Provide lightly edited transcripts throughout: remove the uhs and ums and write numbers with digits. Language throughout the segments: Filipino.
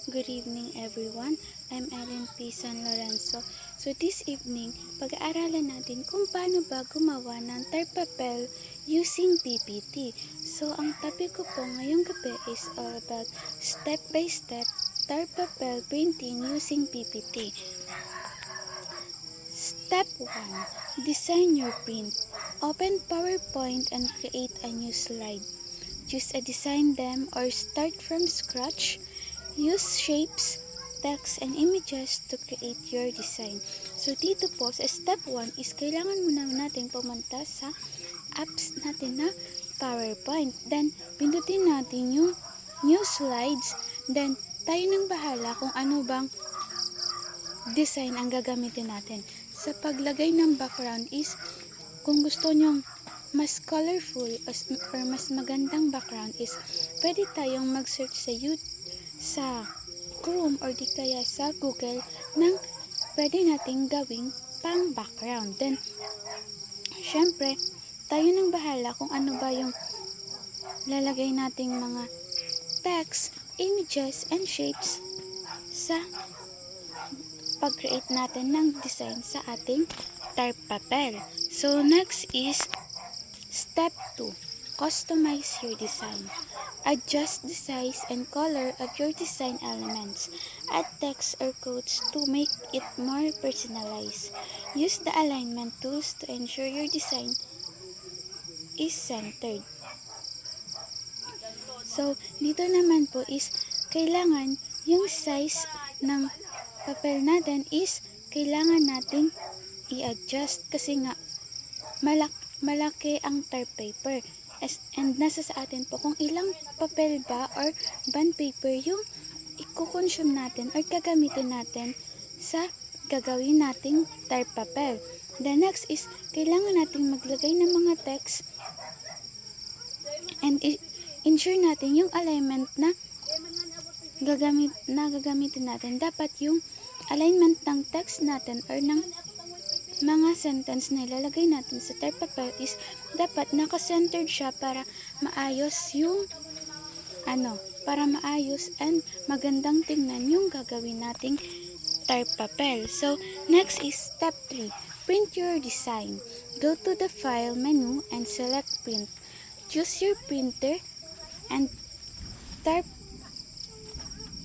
Good evening everyone. I'm Ellen P. San Lorenzo. So this evening, pag-aaralan natin kung paano ba gumawa ng tire papel using PPT. So ang topic ko po ngayong gabi is all about step-by-step tire papel printing using PPT. Step 1. Design your print. Open PowerPoint and create a new slide. Choose a design them or start from scratch. Use shapes, text, and images to create your design. So dito po sa step 1 is kailangan muna natin pumunta sa apps natin na PowerPoint. Then pindutin natin yung new slides. Then tayo nang bahala kung ano bang design ang gagamitin natin. Sa paglagay ng background is kung gusto nyong mas colorful or mas magandang background is pwede tayong mag-search sa Chrome or di kaya sa Google ng pwede nating gawing pang background. Then syempre tayo nang bahala kung ano ba yung lalagay nating mga text, images, and shapes sa pag-create natin ng design sa ating tire papel. So next is step 2. Customize your design. Adjust the size and color of your design elements. Add text or quotes to make it more personalized. Use the alignment tools to ensure your design is centered. So, dito naman po is kailangan yung size ng papel natin is kailangan nating i-adjust kasi nga malaki ang tire paper. And nasa sa atin po kung ilang papel ba or bond paper yung i-consume natin or gagamitin natin sa gagawin nating tire papel. The next is kailangan nating maglagay ng mga text and ensure natin yung alignment na gagamitin natin. Dapat yung alignment ng text natin or ng mga sentence na ilalagay natin sa tire papel is dapat naka-centered siya para maayos yung para maayos and magandang tingnan yung gagawin nating tire papel. So, next is step 3. Print your design. Go to the file menu and select print. Choose your printer and tire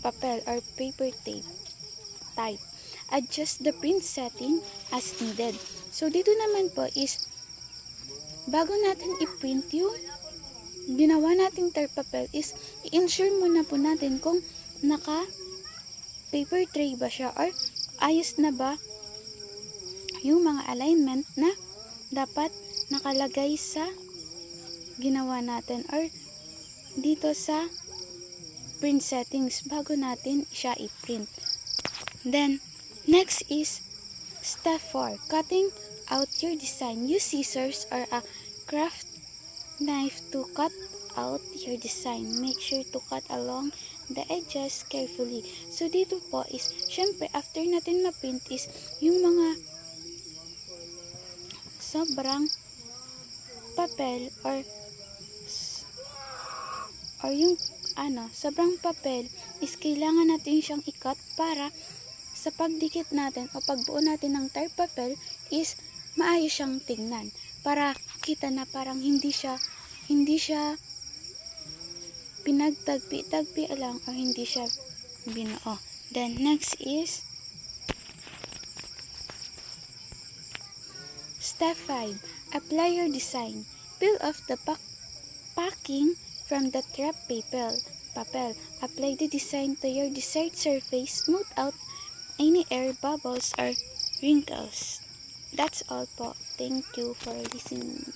papel or paper type. Adjust the print setting as needed. So, dito naman po is bago natin i-print yung ginawa nating tire papel is i-ensure muna po natin kung naka paper tray ba siya or ayos na ba yung mga alignment na dapat nakalagay sa ginawa natin or dito sa print settings bago natin siya i-print. Then, next is step 4. Cutting out your design. Use scissors or a craft knife to cut out your design. Make sure to cut along the edges carefully. So, dito po is, syempre, after natin ma-print is, yung mga sobrang papel or yung sobrang papel is kailangan natin siyang i-cut para sa pagdikit natin o pagbuo natin ng tire papel is maayos siyang tingnan para kita na parang hindi siya pinagtagpi-tagpi lang o hindi siya binuo. Then next is step 5. Apply your design. Peel off the packing from the trap papel. Apply the design to your desired surface. Smooth out any air bubbles or wrinkles. That's all po. Thank you for listening.